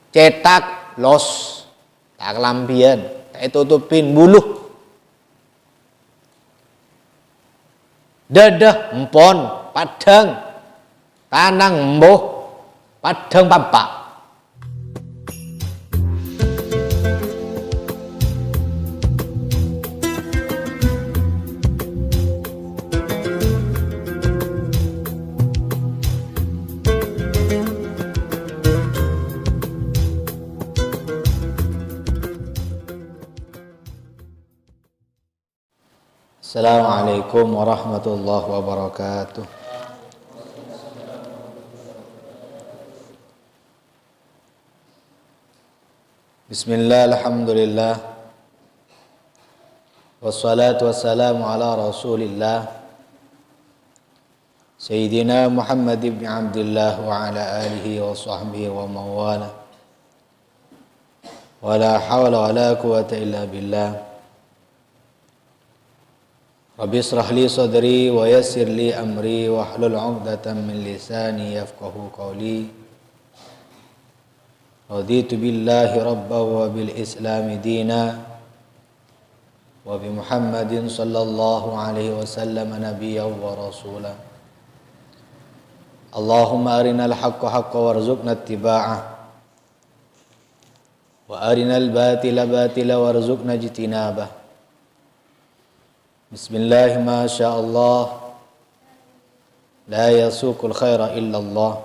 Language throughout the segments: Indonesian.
cetak los tak kelambian, tak tutupin buluh. Dadah empon, padang, tanang embuh, padang pampak. Assalamualaikum warahmatullahi wabarakatuh. Bismillah, alhamdulillah, wassalatu wassalamu ala rasulillah Sayyidina Muhammad ibn Abdullah wa ala alihi wa sahbihi wa mawala, wa la hawla wa la quwata illa billah. Rabbi israh li sadri wa yassir li amri wa hlul 'uqdatam min lisani yafqahu qawli. Raditu billahi rabban wa bil islami dina wa bi Muhammadin sallallahu alaihi wasallam nabiyyan wa rasula. Allahumma arinal haqqa haqqan warzuqna ittiba'ah wa arinal batila batila warzuqna ijtinabah. Bismillah, masya Allah, la yasuqul khaira illallah.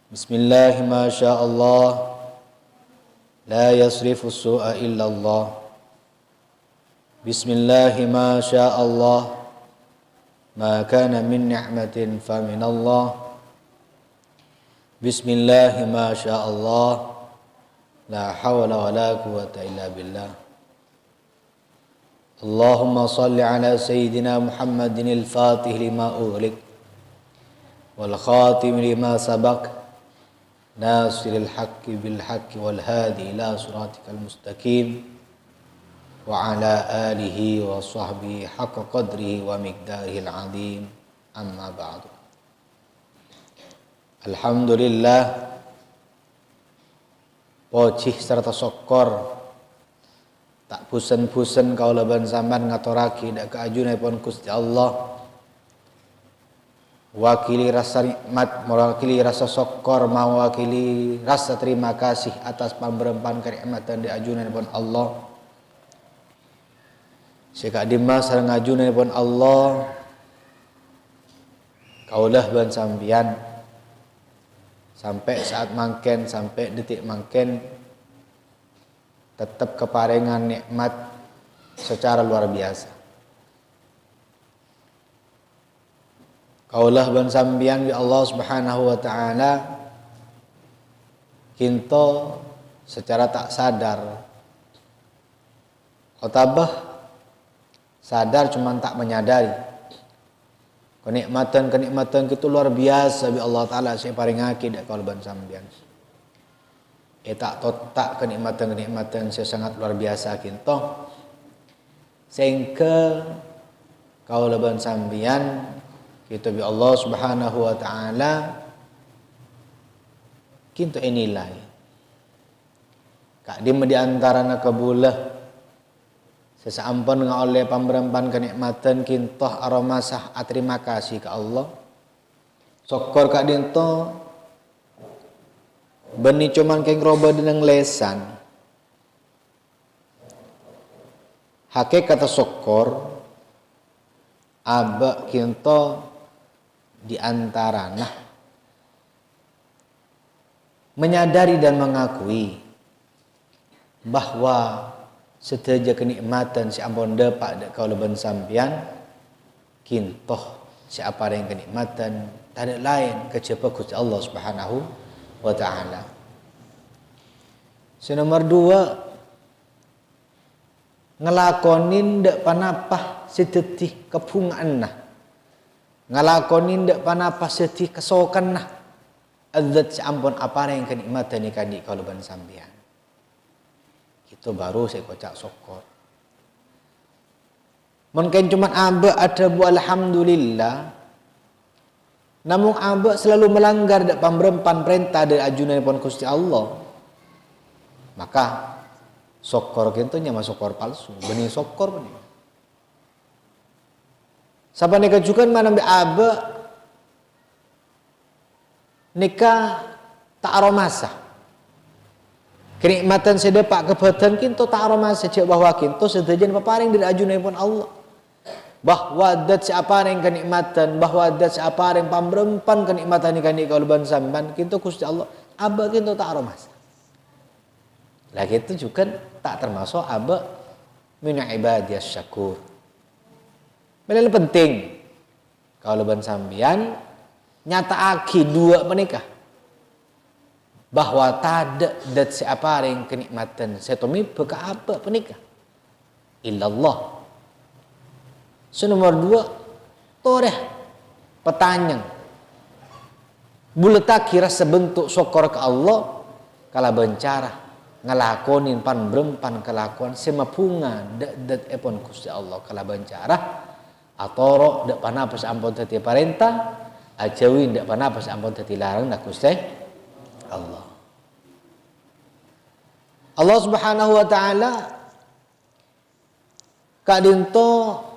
Bismillah, masya Allah, la yasrifu su'a illallah. Bismillah, masya Allah, ma kana min ni'matin fa min Allah. Bismillah, masya Allah, la hawla wa la quwata illa billah. Allahumma salli ala Sayyidina Muhammadin al-Fatih lima ughliq wal khatim lima sabaq nasiril haqqi bil haqqi wal hadi ila siratikal mustaqim wa ala alihi wa sahbihi haqqa qadrihi wa miqdarihil azim, amma ba'du. Alhamdulillah, wajih serta syukur tak pusen-pusen kaula ban sampean ngaturake dak keajunipun Gusti Allah, wakili rasa nikmat, mewakili rasa syukur, mewakili rasa terima kasih atas pamberempan kenikmatan di ajunipun Allah. Sika dimas sareng ajunipun Allah kaulah ban sampeyan sampai saat mangken, sampai detik mangken tetap keparengan nikmat secara luar biasa. Kaulah ban sambian ya Allah Subhanahu wa taala kinto secara tak sadar otabah sadar cuman tak menyadari kenikmatan itu luar biasa bi Allah taala saya paringake dak kaulah ban sambian. Tak kenikmatan saya sangat luar biasa kinto sehingga kaula ban sambian kita bi Allah Subhanahu wa taala kinto nilai kak di antarana kebulah sesampun oleh pamberempan kenikmatan kinto aromasah terima kasih ke Allah syukur kak dinto beni cuman keng roba dengan lesan. Hakikat syukur aba kinto di antarana menyadari dan mengakui bahwa setiap kenikmatan si ampun dapat dak kaula ban sampeyan kinto siapa yang kenikmatan tak ada lain kecuali Gusti Allah Subhanahu wa ta'ala. Nomor 2, ngelakonin ndak panapah sedetih kebungaan nah. Ngelakonin ndak panapah sedetih kesokan nah. Adzat sampun apa yang kenikmatan ikan di kalau ban sampeyan. Itu baru saya kocak syukur. Mungkin cuma aba ada bu alhamdulillah. Namun aba selalu melanggar dak pamrempan perintah dari ajunan pun Gusti Allah. Maka sokor kintu nya sokor palsu, benih sokor benih. Sapa nika juga mana aba nikah tak aromasa. Kenikmatan sedepak kebatan kintu tak aromasa cek bahwa kintu sedajan paparing dari ajunan pun Allah. Bahwa dat siapa yang kenikmatan, bahwa dat siapa yang pamrempan kenikmatan ikan di kalban samban kintu Gusti Allah aba kintu tak aromasa. Lagi itu juga tak termasuk aba min ibadiyas syakur. Benar penting kalban sambian nyata aki dua menikah bahwa tada dat siapa yang kenikmatan setomi beka apa penikah illallah. Nomor 2 toreh petanyang buletaki rasa bentuk syukur ke Allah kala bencara ngelakonin pan berempan kelakuan semapunga dat epon Gusti Allah kala bencara atoro dak panapas ampun tati parentah ajawin dak panapas ampun tati larang dak Gusti Allah. Allah Subhanahu wa taala kadinto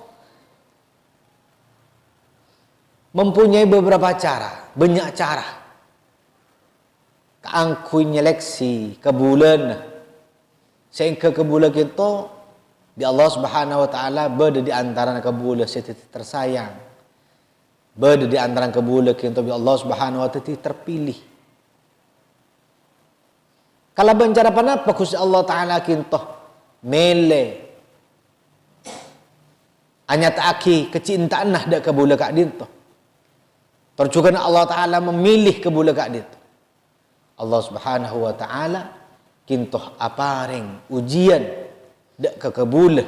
mempunyai beberapa cara, banyak cara. Keangkui nyeleksi ke bulan. Sehingga ke bulan kita di Allah Subhanahu wa taala berada di antara ke bulan setitik tersayang. Berada di antara ke bulan kita di Allah Subhanahu wa taala terpilih. Kalau bencara panapa Gusti Allah taala kita mele hanya taki kecintaan nah dak ke bulan kak dinto. Terjugan Allah Ta'ala memilih kebula kak dit. Allah Subhanahu wa Ta'ala kintoh apareng ujian dak ke kebula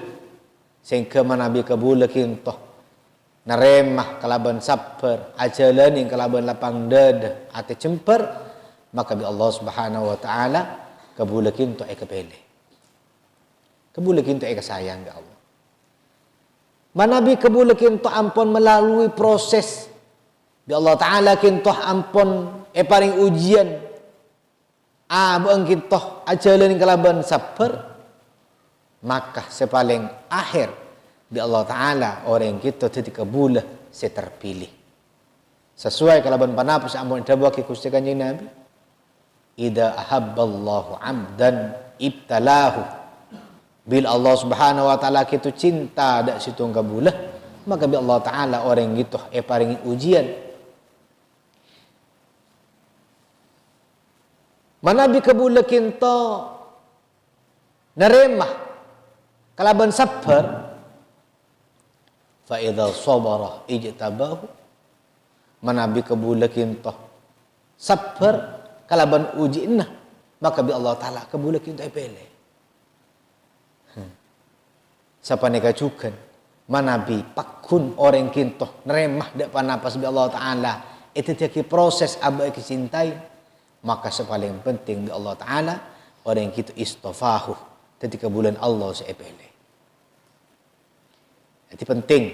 sehingga manabi kebula kintoh naremah kalaban sabar ajalanin kalaban lapang dada ate cemper maka bi Allah Subhanahu wa Ta'ala kebula kintoh kepele kebula kintoh sayang bi Allah manabi kebula kintoh ampun melalui proses bi Allah Ta'ala kintoh ampun paring ujian abang kintoh ajalan kalaban sabar maka sepaling akhir bi Allah Ta'ala orang kita jadi kebulah seterpilih sesuai kalaban panapus ampun dabaki Gusti Kanjeng Nabi idza ahabballahu amdan ibtalahu bil Allah Subhanahu wa Ta'ala kitu cinta dak situ kebulah maka bi Allah Ta'ala orang gitu paring ujian manabi kebula kinto naremah kalaban sabar fa idza sabara ijtabahu manabi kebula kinto sabar kalaban ujinnah maka bi Allah Taala kebula kinto pele sapa neka cukan manabi pakun orang kinto naremah dak panapas bi Allah Taala itu jadi proses aba kecintai maka sepaling penting di Allah Ta'ala orang yang kita istofahu ketika bulan Allah seepele jadi penting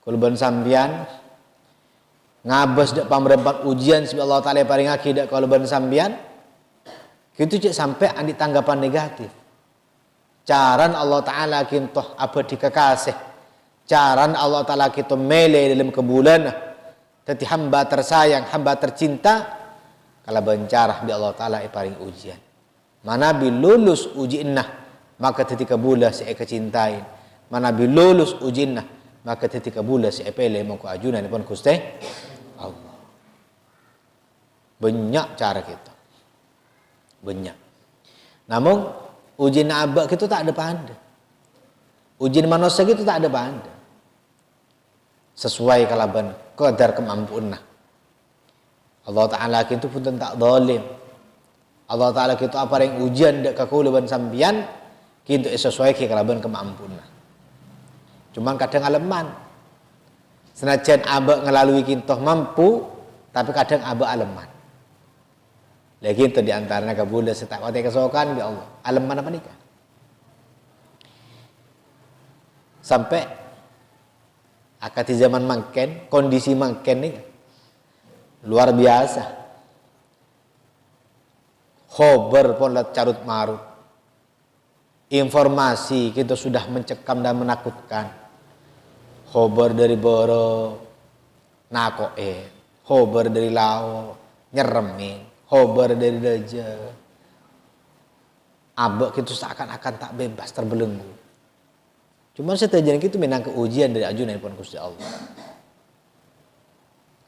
kalau ban sambian ngabas dak pamrempat ujian si Allah Ta'ala paling akidah kalau ban sambian gitu cek sampai andi tanggapan negatif caran Allah Ta'ala kintoh apa dikekasih caran Allah Ta'ala kita mele dalam kebulan teti hamba tersayang hamba tercinta kalau bencarah bi Allah Ta'ala paring ujian. Mana bi lulus ujinnah maka ketika bulah si kecintain. Mana bi lulus ujinnah maka ketika bulah si pele mongko ajunan pun Gusti Allah. Banyak cara kita. Banyak. Namun ujian abak itu tak ada panda. Ujian manusia itu tak ada panda. Sesuai kalaban kadar kemampuan. Allah Ta'ala kita pun tak zalim. Allah Ta'ala kita apa yang ujian dak kakuluban sambian kita sesuai ke kalaban kemampuan. Cuman kadang aleman. Senajan abak ngelalui kita mampu tapi kadang abak aleman. Lagi itu diantaranya kabula setak wate kesokan ya Allah. Aleman apa nikah? Sampai akati zaman mangken, kondisi mangken nih luar biasa. Khobar pun carut marut. Informasi kita sudah mencekam dan menakutkan. Khobar dari boro nakoe, khobar dari lao nyeremin, khobar dari daja. Abek itu seakan-akan tak bebas terbelenggu. Cuman setelah itu menang ujian dari ajunan pun Gusti Allah.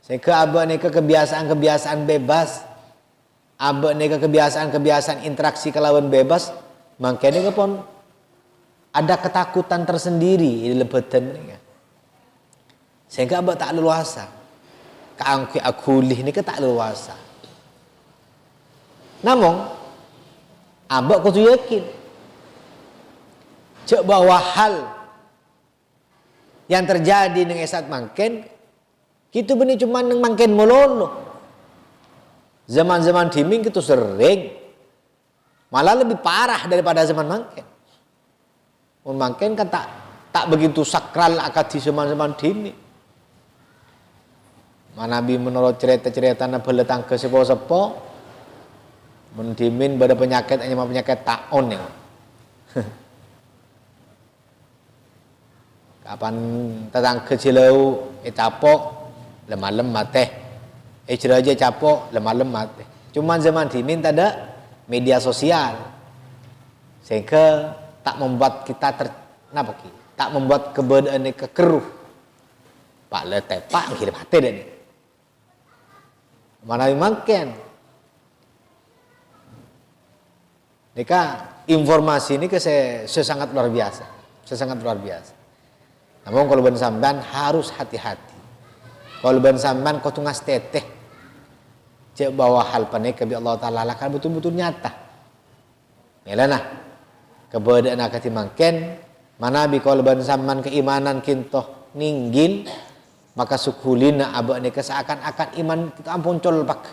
Sehingga abek ni kebiasaan-kebiasaan bebas, abek ni kebiasaan-kebiasaan interaksi kelawan bebas, makanya pun ada ketakutan tersendiri di lebetan mereka. Sehingga abek tak leluasa. Keangki akulih ni ke tak leluasa. Namun abek kudu yakin. Cek bahwa hal yang terjadi dengan saat mangken kita benih cuma neng mangken mololo. Zaman-zaman diming itu sering, malah lebih parah daripada zaman mangken. Mangken kan tak begitu sakral akad di zaman-zaman diming. Nabi menurut cerita-cerita nabi letang ke sepo-sepo, mendimin pada penyakit hanya penyakit taon ya. Kapan tetang kecilau capok lemah-lemah teh aja capok lemah-lemah teh. Cuman zaman dimin tak ada media sosial sehingga tak membuat kita tak membuat keberadaan kekeruh pak leteh pak ngirim hati dan mana makin nika informasi ini sesangat luar biasa, sesangat luar biasa. Namun kalau ben sampean harus hati-hati. Kalau ben sampean kau tungas teteh, cek bawa hal panik kebi Allah Taala akan betul-betul nyata. Melana keberadaan akati mangken, mana bi kalau ben sampean keimanan kintoh ninggil, maka sukulina abak nika seakan-akan iman kita ampun colpak.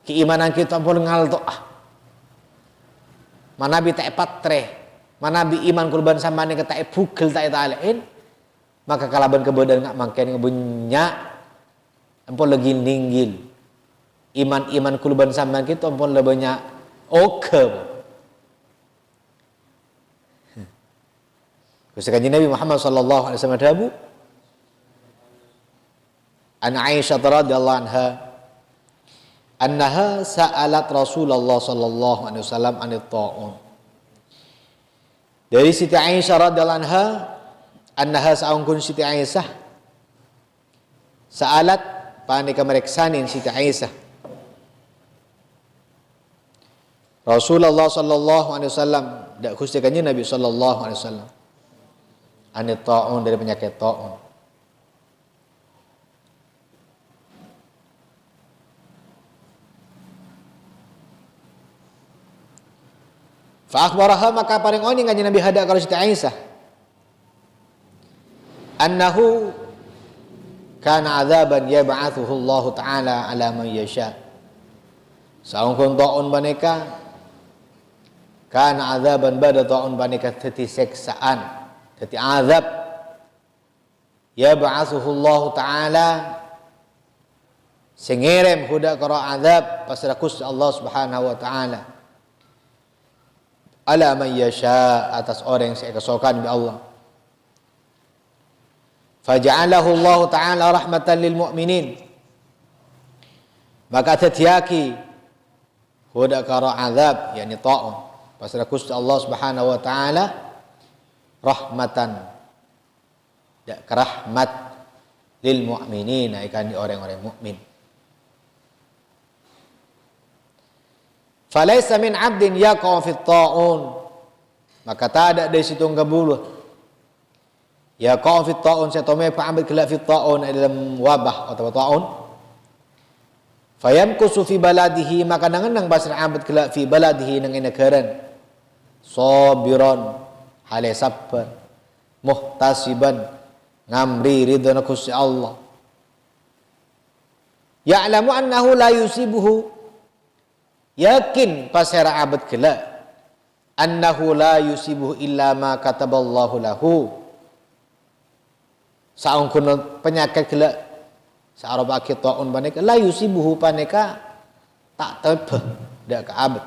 Keimanan kita ampun ngaltoah. Mana bi tak patre. Mana bi iman kurban sama ni kata pukul tak italain, maka kalaban keberadaan ngak mangken ngebunya ampun lagi ninggil iman kurban sama kita ampun lebih banyak oke. Kusakan Nabi Muhammad sallallahu alaihi wasallam dabu an Aisyah radhiyallahu anha sa'alat Rasulullah sallallahu alaihi wasallam anit ta'un. Dari Siti Aisyah radhiyallahu anha saungkun Siti Aisyah sa'alat panika mereksanin Siti Aisyah Rasulullah sallallahu alaihi wasallam dak kustikannya Nabi sallallahu alaihi wasallam anit ta'un dari penyakit ta'un. Fa akhbaraha maka paring oni kanjeng Nabi hada kalau Siti Aisyah annahu kana adzaban yab'athuhu Allah taala ala man yasha. Saungkun taun baneka kana adzaban bada taun baneka teti seksaan teti azab yab'athuhu Allah taala singirem huda kara azab pasrakus Allah Subhanahu wa taala ala man yasha atas orang yang saya kesokan bi Allah. Faja'alahu Allah taala rahmatan lil mu'minin. Maka tetiaki huda kara azab yakni ta'un pasal Gusti Allah Subhanahu wa taala rahmatan ya rahmat lil mu'minin ikan di orang-orang mukmin. Falaisa min 'abdin yaqa fi ta'un maka tak ada dari situ gabuluh yaqa fi ta'un setome pa ambil kelak fi ta'un dalam wabah atau ta'un fayamkusu fi baladihi maka nang basir abad kelak fi baladihi nang negara sabiran hale sabar muhtasiban ngamri ridwana Gusti Allah ya'lamu annahu la yusibuhu yakin pasera abad kelak annahu la yusibuhu illa ma kataballahu lahu saungkun penyakit kelak Searabaki ta'un paneka la yusibuhu paneka tak tebeh dak kaabet.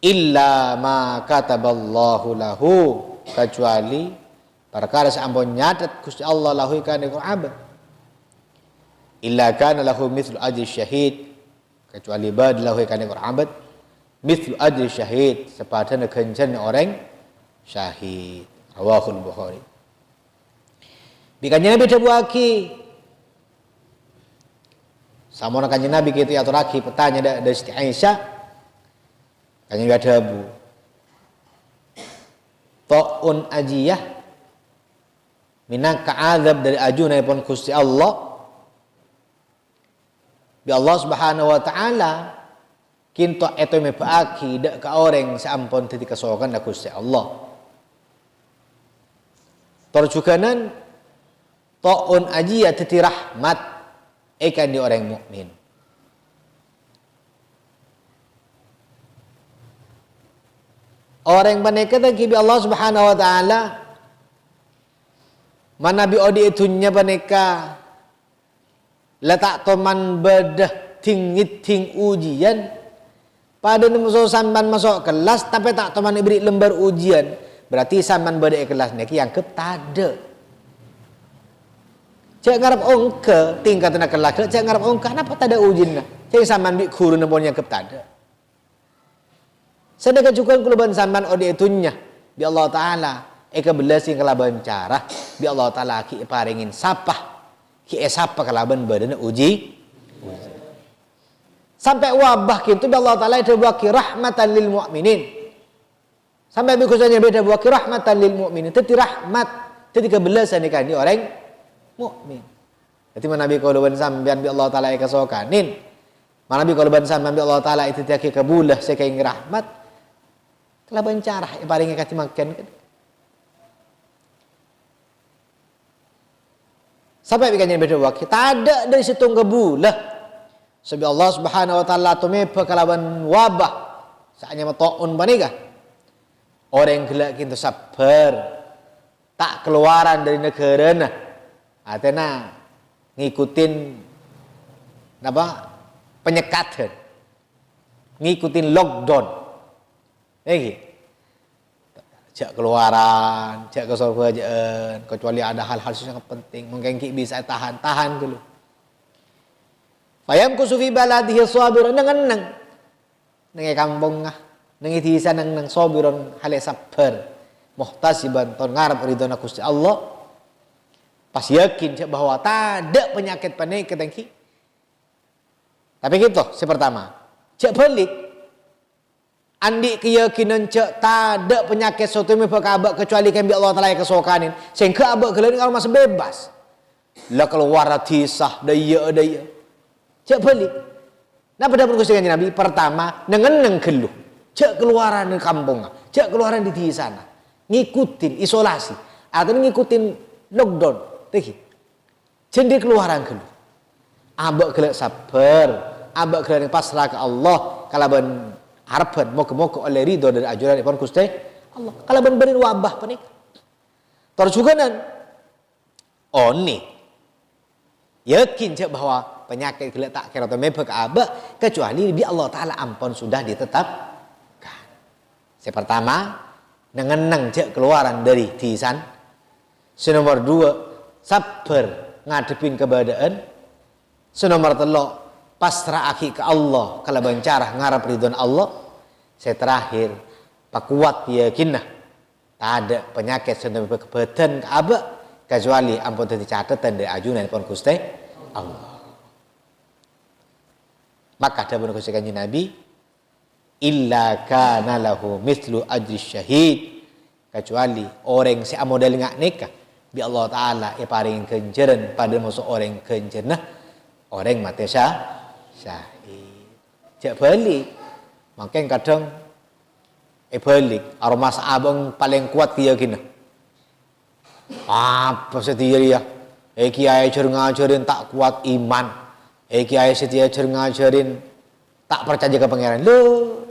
Illa ma kataballahu lahu, kecuali perkara sampun nyatet Gusti Allah lahu kana kaabet. Illa kana lahu mithlu ajri syahid, kecuali bad lahu kana kaabet mithlu ajri syahid, sepadane ganjaran orang syahid. Rawahul Bukhari. Bikannya Nabi dabuaki sama kanjeng Nabi kitu aturaki petanya dari Siti Aisyah. Kanjeng Nabi dabu ta'un ajiyah minaka azab dari ajunipun Gusti Allah. Bi Allah Subhanahu wa taala kinto eto mebaaki dak ka orang sampun dadi kesokan da Gusti Allah. Terjuganan ta'un ajiyah dadi rahmat ikan di orang mukmin. Orang paneka tadi bi Allah Subhanahu wa taala mana bi odi itunya paneka letak toman bedah tingit ting ujian pada masuk sampan masuk kelas tapi tak toman beri lembar ujian, berarti sampan bedah kelas niki yang ketada. Cek ngarap ongke tingkat nak kelas, cek ngarap ongke kenapa tak ada ujian nah? Cek sampan bi guru nempon yang ketada. Sedekah juga kuluban sampan odi itunya bi Allah taala eka belasi kalaban cara bi Allah taala ki paringin sapah ki sapa kalaban badan uji sampai wabah kitu bi Allah taala itu baki rahmatan lil mukminin, sampai bikusanya beda baki rahmatan lil mukminin, teti rahmat teti kebelasan ikan di orang mukmin. Jadi Nabi kuluban sampean bi Allah taala eka sokanin, Nabi kuluban sampean bi Allah taala itu tiaki kebulah sekai rahmat kelaban cara yang paling kati makan kan. Sampai bikinnya beda waktu tak ada dari situ ngebulah. Sebab Allah Subhanahu wa taala tumepa kelaban wabah saatnya mataun banika. Orang gelak kintu sabar tak keluaran dari negara nah. Atena ngikutin apa? Penyekatan. Ngikutin lockdown. Jak keluaran, jak ke kerjaan, kecuali ada hal-hal yang penting, mungkin bisa tahan dulu. Fayam kusufi baladihi sabiran nang kampung nang desa nang sabiran hale sabar, muhtasiban ton ngarep ridhona Gusti Allah. Pas yakin bahwa tak ada penyakit penyakit tangki. Tapi gitu, pertama, cek balik. Andi keyakinan cek tak ada penyakit suatu mebak kecuali kan bi Allah taala kesokanin sehingga abak geleng kalau masih bebas lah keluar tisah daya cek balik nah pada pun kusengan Nabi pertama nengeneng geluh cek keluaran di kampung cek keluaran di sana ngikutin isolasi atau ngikutin lockdown teh cendi keluaran geluh abak geleng sabar abak geleng pasrah ke Allah kalaban harapan moga-moga oleh ridho dari ajaran Ibn Gusti Allah. Kalau berin wabah panik. Terjuganan oni yakin cak bahwa penyakit gelak tak kira mebek abak kecuali bi Allah taala ampun sudah ditetapkan. Pertama nengeneng cak keluaran dari tisan. Nomor 2 sabar ngadepin keadaan. Nomor 3 pasrah akhi ke Allah kalau bencarah ngarap ridwan Allah. Saya terakhir pak kuat yakinah tak ada penyakit sedang berkebetulan ke abak kecuali ampun catatan dari ajunan pun Gusti Allah. Maka ada pun Gusti Kanjeng Nabi illa kana lahu mithlu ajri syahid, kecuali orang si model ngak nikah bi Allah taala paring kenjeran pada musuh orang kenjerna orang mati syahid. Jak balik. Makin kadang balik aroma abang paling kuat keyakinan. Apa setia dia? Kiai ngajarin tak kuat iman. Kiai setia ngajarin tak percaya ke pangeran. Loh,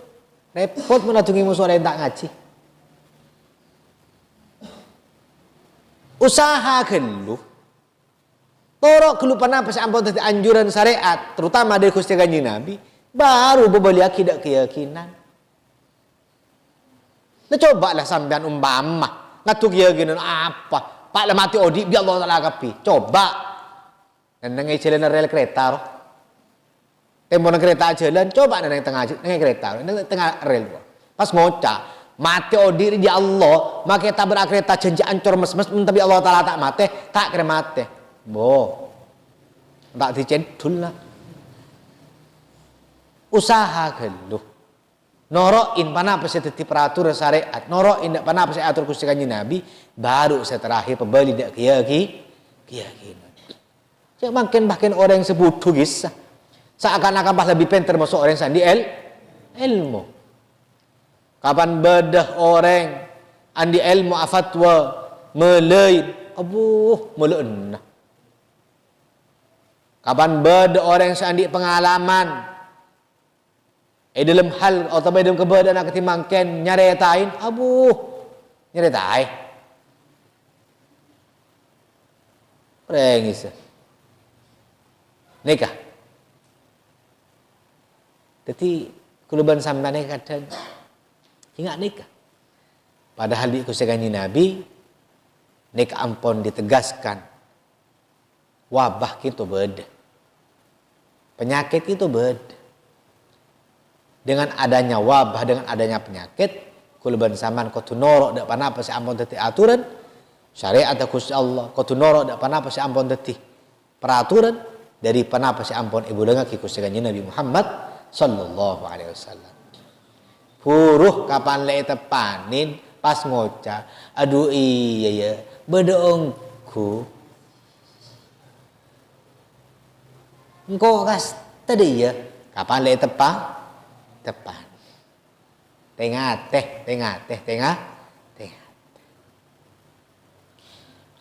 repot menadungi musuh orang tak ngaji. Usaha geluh Toro kelupaan apa ampun tadi anjuran syariat, terutama dari Gusti Kanjeng Nabi, baru bebeli akidah keyakinan. Nah cobalah sampean umpama ngatu keyakinan apa? Pak lah mati odi biar Allah Taala kapi. Coba. Nang jalan rel kereta roh. Tempo nang kereta jalan, coba nang tengah kereta, nang tengah rel. Pas ngocak, mati odi di Allah, make tabrak kereta janji ancur mes-mes tapi Allah Taala tak mate, tak kira mate. Bo. Tak dicedul lah. Usaha geluh. Noroin panapa saya teti peraturan syariat, noroin dak panapa saya atur Gusti Kanjeng Nabi, baru saya terakhir pembeli dak keyakinan. Jangan makin orang yang sebutuh kisah. Seakan-akan pas lebih pintar masuk orang sandi ilmu. Kapan bedah orang andi ilmu afatwa melain, meleun. Kapan bedah orang yang sandi pengalaman dalam hal atau dalam keberadaan nak ketimangkan nyaretain, nyaretain. Rengis. Nikah. Jadi kuluban sampean kadang ingat nikah. Padahal di Gusti Kanjeng Nabi nikah ampun ditegaskan. Wabah itu beda. Penyakit itu beda. Dengan adanya wabah, dengan adanya penyakit, kuluban saman kau norok dak panapa si ampun teti aturan syariat Gusti Allah, kau norok dak panapa si ampun teti peraturan dari panapa si ampun ibu dengar ki Gusti Kanjeng Nabi Muhammad sallallahu alaihi wasallam. Puruh kapan le tepanin pas ngoca, aduh iya ya, bedoongku. Engkau kas tadi ya, kapan le tepan? Tengah.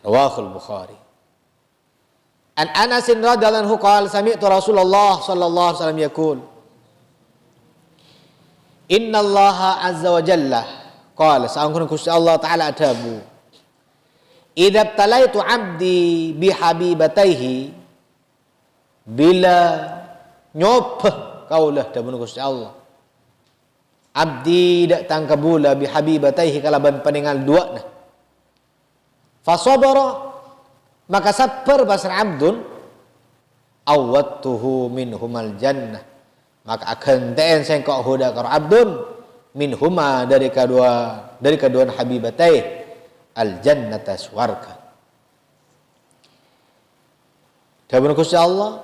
Rawahul Bukhari. An Anas radhiyallahu anhu qala sami'tu Rasulullah sallallahu alaihi wasallam yaqul Inna Allah azza wa jalla qala sa'angkun Gusti Allah taala adabu idza talaitu 'abdi bi habibataihi bila nyopah kaulah dabun Gusti Allah abdi dak tangkabula bi habibataihi kalaban peninggal dua nah fasabara maka sabar basar abdun awattuhu minhumal jannah maka akan ten sengkok huda karo abdun minhuma dari kedua habibatai al jannata swarga dabun Gusti Allah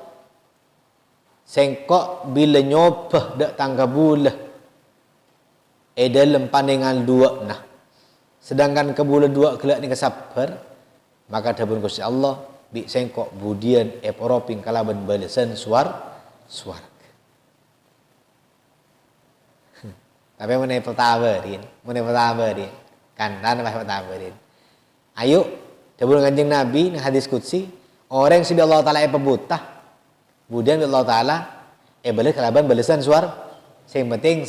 sengkok bila nyopah dak tangkabula dalam pandangan dua nah sedangkan kebula dua kelak ni kesabar maka dabun Gusti Allah bi sengkok budian eporoping kalaban balesan swarga tapi mana petaberin kandan apa petaberin ayo dabun Kanjeng Nabi ni hadis qudsi orang yang sudah Allah taala pebutah budian Allah taala balik kalaban balesan swarga sing penting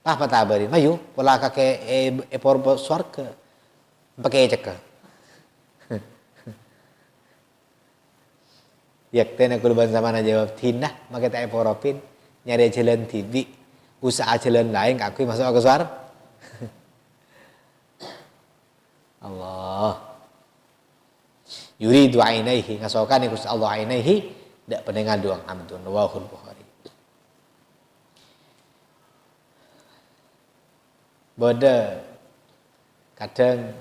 apa tabarin mayu pola kakek porbo swarga pakai cekal yak tena kuluban zamana jawab tindah make tak eporopin nyari jalan tibi usaha jalan lain kakui masuk ke swarga Allah yuridu ainaihi ngasokan Gusti Allah ainaihi dak pendengar doang amdun rawahul Bukhari. Bodoh kadang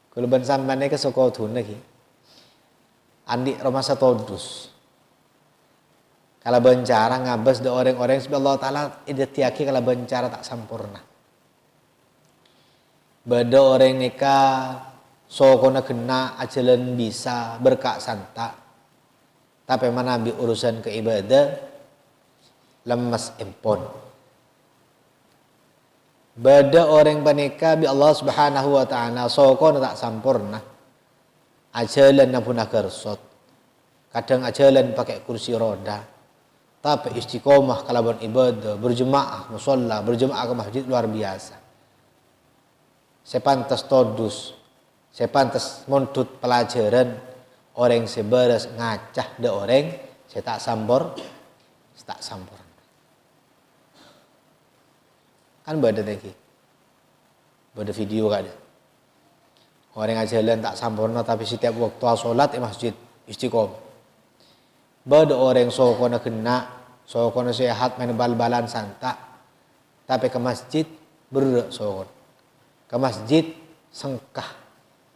kuluban sampeyan ke saka dun lagi andi rumah satodus kalau bencara ngabas de orang-orang sebab Allah taala idatiaki kalau bencara tak sempurna bodoh orang nikah sokona kena ajalan bisa berkak santa tapi mana bi urusan keibadah lemas empon bada orang panika bi Allah Subhanahu wa taala sokon tak sampurna ajalan pun kersot kadang ajalan pakai kursi roda tapi istiqomah kalaban ibadah berjemaah musalla berjemaah ke masjid luar biasa sepantas todus sepantas montut pelajaran orang seberes ngacah de orang saya tak sampor kan beda lagi beda video kan orang ajalan tak sampurna tapi setiap waktu sholat di masjid istiqomah beda orang sokona kena sokona sehat main bal-balan santak tapi ke masjid berak sokon ke masjid sengkah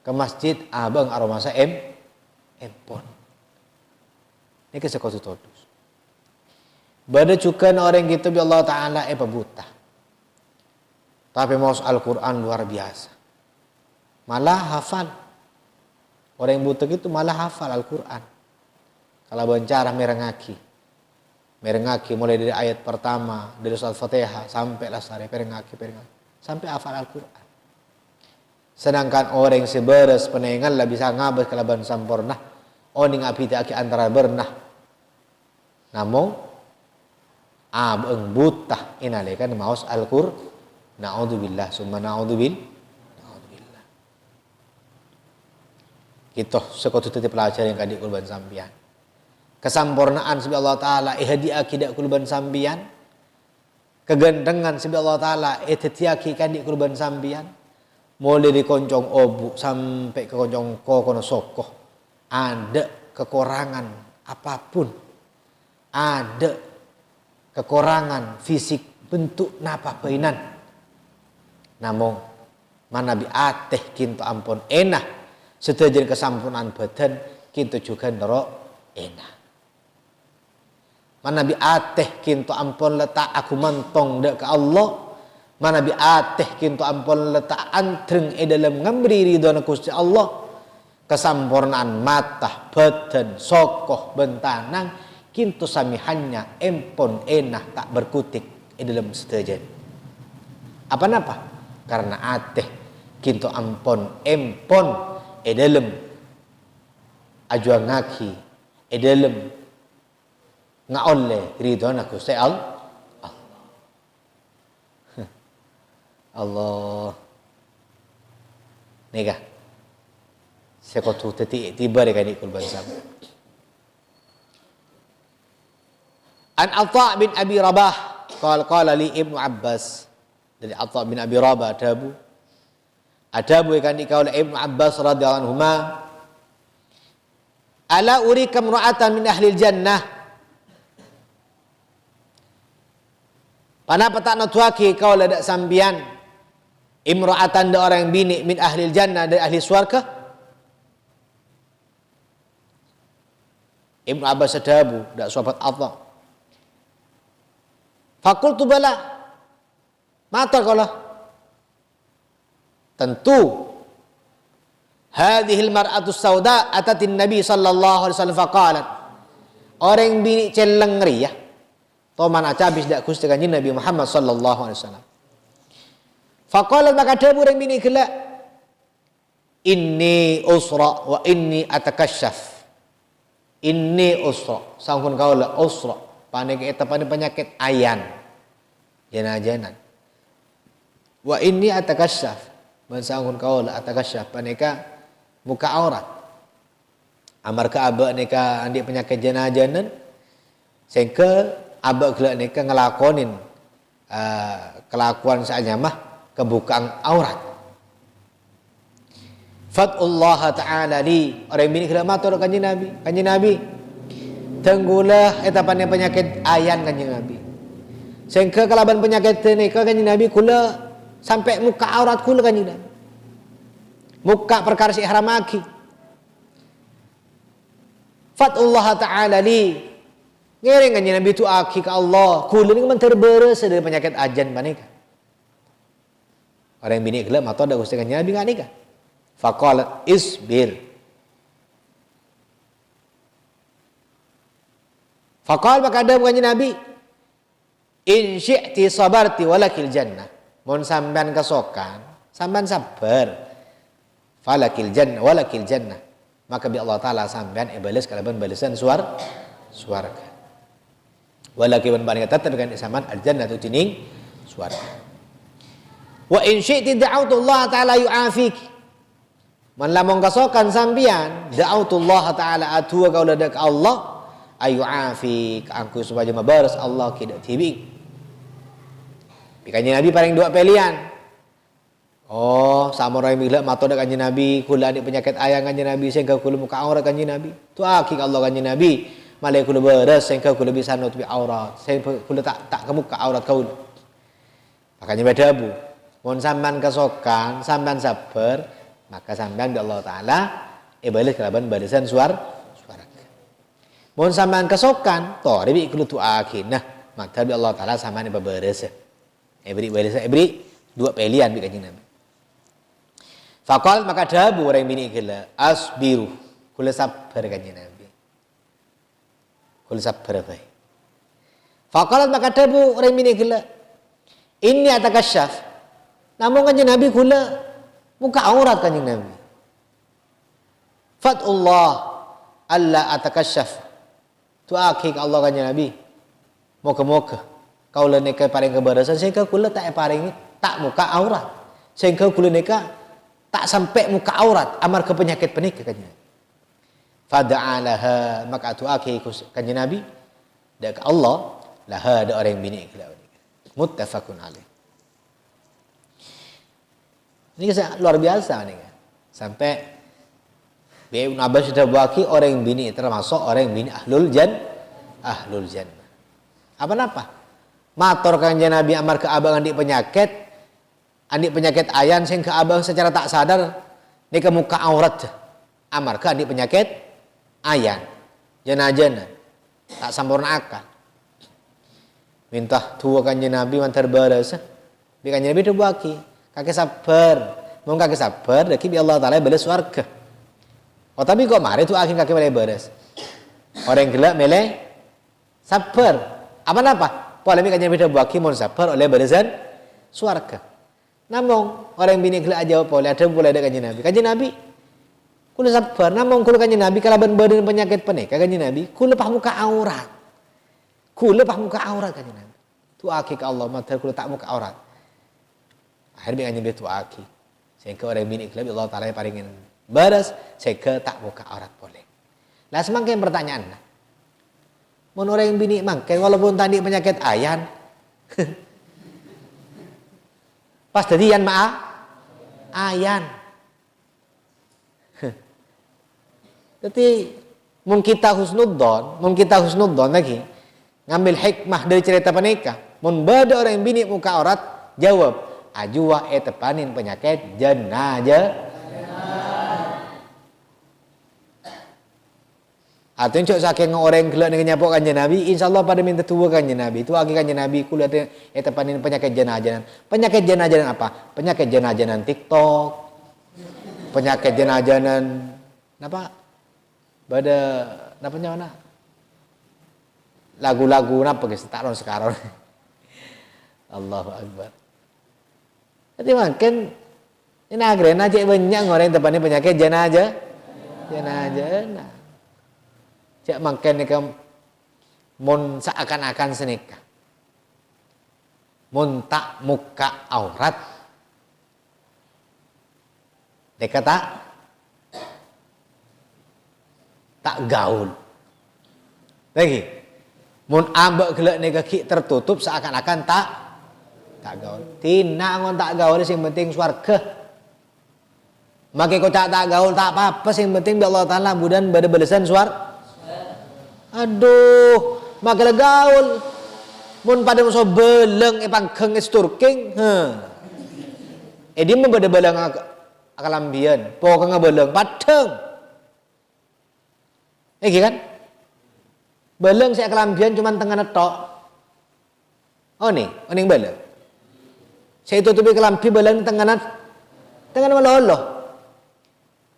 ke masjid abang aromasa empon ini kesekotu todus beda juga orang gitu bi Allah Ta'ala buta tapi mau Al-Quran luar biasa malah hafal orang yang buta itu malah hafal Al-Quran kalau bencara merengaki mulai dari ayat pertama dari surat Fatihah sampai lasare merengaki sampai hafal Al-Quran sedangkan orang yang seberes penengan lah bisa ngabas kelaban sampurna orang yang abdi antara bernah namun abeng buta inalekan maus Al-Quran na'udzubillah summa na'udzubillah kita sekutu titip pelajar yang kadik kulban sambian kesampurnaan sebi Allah Ta'ala ihdiaki dak kulban sambian kegendengan sebi Allah Ta'ala ihtiaki kadik kulban sambian mulai di koncong obu sampai ke koncong kokono sokoh ada kekurangan apapun ada kekurangan fisik bentuk napa peinan namun mana bi ateh kinto ampun enah setuju kesampurnaan badan kinto juga nerok enah mana bi ateh kinto ampun letak aku mantong dek ke Allah mana bi ateh kinto ampun letak antreng dalam ngambri ridho Gusti Allah kesampurnaan mata badan sokoh bentanang kinto samihannya empon enah tak berkutik dalam setuju apa karena ateh kinto ampon empon dalam ajuang ngaki dalam ngaolle ridhona Gusti Allah nega sekotu teti tiba dengan ikul bansam an Atha bin Abi Rabah qala li Ibnu Abbas dari Atha bin Abi Rabah adabu yang dikau oleh Ibnu Abbas radhiyallahu anhuma ala urika imra'atan min ahli jannah pana patakna tuaki kau ladak sambian imra'atan da orang bini min ahli jannah dari ahli swarga Ibnu Abbas adabu dak sahabat Atha fakultu bala mata kalau tentu hadhil mar'atu sauda atatin nabi sallallahu alaihi wasallam faqalat orang bini celeng ria to mana cabis dak Gusti kanjeng Nabi Muhammad sallallahu alaihi wasallam faqalat maka dawuh orang bini gela inni usra wa inni atakasyaf inni usra sangkun kaula usra panik eta penyakit ayan jana-janan wa inni atakasyaf bansangun kaula atakasyaf paneka muka aurat amar ka aba neka andi penyakit jana-janan sehingga aba gelak neka ngelakonin kelakuan saja mah kebukaan aurat fatullah ta'ala li orang bini gelak matur kanjeng Nabi tenggulah eta penyakit ayan kanjeng Nabi sehingga kalaban penyakit neka kanjeng Nabi kula sampai muka aurat kula kanjeng Nabi muka perkara si ihram lagi fatullah ta'ala li ngiring kanjeng Nabi tu aki ke Allah kula ni man terberes dari penyakit ajan panika orang bini gelap atau ada Gusti kanjeng Nabi ngani ka faqalat isbir faqal maka ada kanjeng Nabi in syi'ti sabarti walakil jannah mun sampean kesokan sampean sabar falakil jannah walakil jannah maka bi Allah taala sampean balas kalaban balasan suarga walakil ban bani tetap dengan saman al jannatu tining suarga wa in syi'ti da'autu Allah taala yu'afiki Man lamun kasokan sampian da'autullah taala atua kaula dak Allah ayu afi angku supaya mabaras Allah kidak tibi. Kanjeng Nabi paling dua pilihan. Oh, samurai mila mato dak kanjeng Nabi, kula adik penyakit ayang kanjeng Nabi sehingga kula muka aurat kanjeng Nabi. Tu akik Allah kanjeng Nabi, malai kula beres sehingga kula bisa nutupi aurat. Sehingga kula tak kemuka aurat kula. Makanya beda bu. Mun sampean kesokan, sampean sabar, maka sampean di Allah taala balas kelaban balasan suara. Mun sampean kesokan, toh debi kula tu akik. Nah, maka di Allah taala sampean beres. Beri dua pilihan bi kanjeng Nabi. Fakal maka dabu orang bini gila asbiru kula sabar kanjeng Nabi. Kula sabar bae. Fakal maka dabu orang bini gila ini atakasyaf. Namun kanjeng Nabi kula muka aurat kanjeng Nabi. Fatullah alla atakasyaf. Tu akik Allah kanjeng Nabi. Moga-moga kaula neka paring kebarasan sehingga kula tak paring tak muka aurat. Sehingga kula neka tak sampai muka aurat amar ke penyakit penikah kanjeng. Fada'alaha maka tuaki kanjeng Nabi dak Allah laha ada orang bini kala muttafaqun alaih. Ini luar biasa nih kan. Sampai Ibnu Abbas sudah baki orang bini termasuk orang bini ahlul jannah. Apa? Matur kanjeng Nabi amar ke abang andi penyakit ayan sehingga abang secara tak sadar ni ke muka aurat amar ke adik penyakit ayan jana tak sempurna akal minta tua kanjeng Nabi mantar baras bi kanjeng Nabi dibaki kakek sabar mau kakek sabar daki bi Allah taala balas warga. Oh tapi kok mari tu akhir kakek balai baras orang gelak mele sabar apa polemik kanjeng Nabi dibaki mau sabar oleh balasan swarga. Namun orang bini gelak jawab boleh ada boleh ada kanjeng Nabi. Kanjeng Nabi kula sabar namun kula kanjeng Nabi kalaban badan penyakit penikah kanjeng Nabi kula pah muka aurat. Kula pah muka aurat kanjeng Nabi. Tu akik Allah mata kula tak muka aurat. Akhirnya kanjeng Nabi tu akik. Sehingga orang bini gelak Allah taala paringin baras sehingga tak muka aurat boleh. Lah semakin pertanyaan. Mun orang bini mangke walaupun tadi penyakit ayan pas dadian ayan. Jadi mun kita husnudzon lagi ngambil hikmah dari cerita penikah. Mun bada orang bini muka aurat jawab ajuwa tepanin penyakit jenazah. Atau cok saking orang gelak dengan nyapok kanjeng Nabi, insyaallah pada minta tua kanjeng Nabi. Itu agi kanjeng Nabi kula tepanin penyakit jenazah. Penyakit jenazah apa? Penyakit jenazah TikTok. Penyakit jenazah apa? Pada apa mana? Lagu-lagu napa guys tak ron sekarang. Allahu akbar. Jadi makin ini agrena cek banyak orang tepanin penyakit jenazah. Jenazah. Cak makan ni kan mun seakan-akan senikah. Mun tak muka aurat. Deka tak gaul. Lagi. Mun ambek gelak ni kaki tertutup seakan-akan tak gaul. Tina ngon tak gaul sing penting swarga. Maka kau tak gaul tak apa-apa sing penting bi Allah taala budan bada balasan swarga. Aduh, maka gaul. Mun pada musuh beleng pangkeng isturking, dia membeda beleng akalambian, pokoknya beleng padeng. Kan? Beleng si akalambian cuma tengah netok. Oh nih beleng. Saya tutupi kelambi beleng tengah meloloh.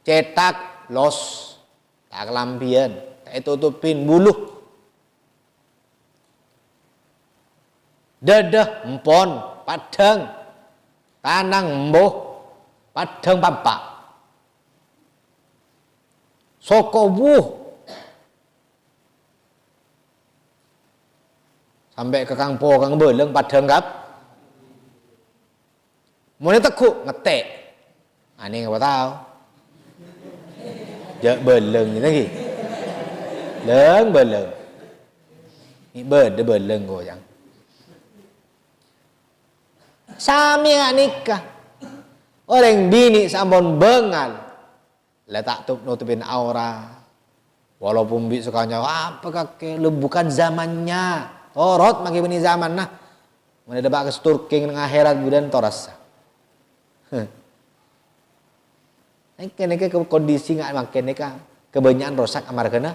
Cetak los akalambian. Tutupin buluh dadah empon padang tanang embuh padang pampak soko buh sampai ke kang beleng padang kap mau tekuk ngetek aneh nggak tahu Jak beleng ni lagi. Leng beleng. Ni beleng kau yang. Sami ngak nikah. Orang bini sampun bengal. Letak nutupin aura. Walaupun bi sukanya apa kakek lu bukan zamannya. Torot makin bini zaman nah. Mana dapat ke sturking dengan akhirat budan toras. Kene ke kondisi ngak makin nikah kebanyakan rosak amar kena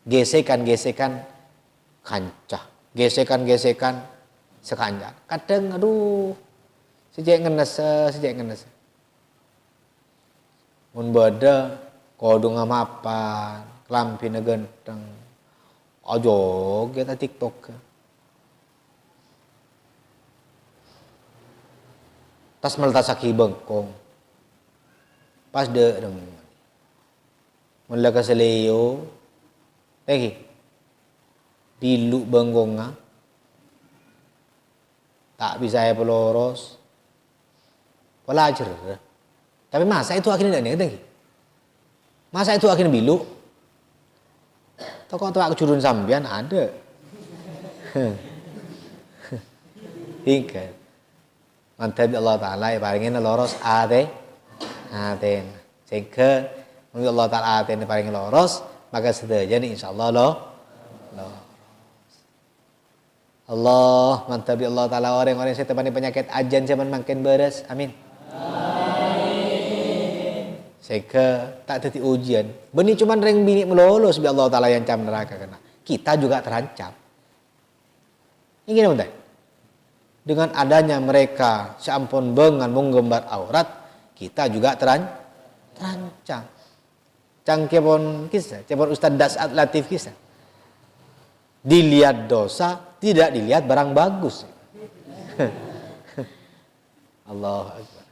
gesekan kancah. Gesekan sekanjar. Kadang aduh sejak ngenes. Mun bada kodong mapan, kelampina genteng. Ajo kita TikTok. Tas meltas saki bengkong. Pas de dong. Mula ka seleyo. Lagi. Dilu bengkonga. Tak bisa ya peloros. Pelajar. Tapi masa itu akhirnya tidak nih. Masa itu akhirnya bilu. Toko aku curun sambian ada. Hingga. Mantap Allah Ta'ala ya paringin loros aten. Sehingga mungkin Allah Ta'ala aten paringin loros. Maka sedaya nih insyaAllah loros. Allah mantap Allah Ta'ala orang-orang yang setepani penyakit ajan zaman makin beres. Amin. Sehingga tak terti ujian. Benih cuman ring bini melolos bi Allah Ta'ala yang cam neraka kena. Kita juga terancam. Ini gini bentar. Dengan adanya mereka seampun bengan menggembar aurat, kita juga terancam. Cangkepon kisah, cepon Ustaz Dasat Latif kisah. Dilihat dosa, tidak dilihat barang bagus. Allah Akbar.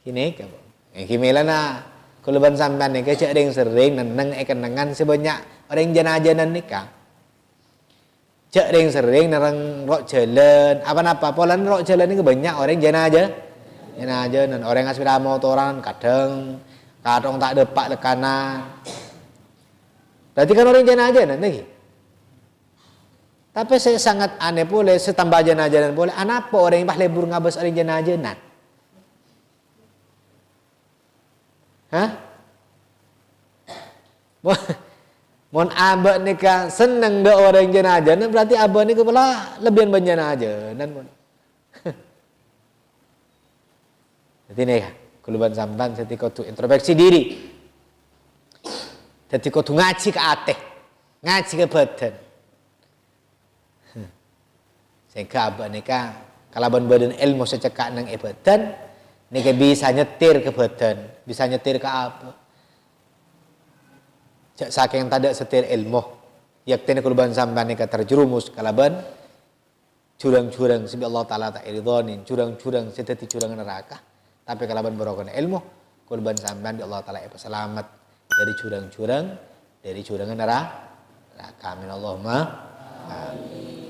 Kini kan, kimilana kuluban sampan ni kecak deng sering neng kenangan sebanyak orang jana-jana nikah. Cak deng sering nerang rok jalan, apa polan rok jalan ni banyak orang jana dan orang sepeda motoran kadang tak depak ke kanan. Berarti kan orang jana lagi. Tapi saya sangat aneh boleh setambah jana boleh. Anapa orang yang lebur ngabas orang jana-janan? Hah? Mon abah nikah seneng dah orang jenazah, berarti abah ni kepala lebihan banyak aja, dan mon. Jadi nih, kuluban sampan setika tu introspeksi diri, setika tu ngaji ke ateh, ngaji ke badan. Sehingga abah nikah, kalau badan ilmu secekak nang badan. Nika bisa nyetir ke badan, bisa nyetir ke apa? Saking tak ada setir ilmu, yakti kurban sampan nika terjerumus kalaban curang-curang sebab Allah Taala tak iridonin, curang-curang seperti curang neraka. Tapi kalaban berokon ilmu, kurban sampan di Allah Taala selamat dari curang-curang, dari curang neraka. Amin Allahumma amin.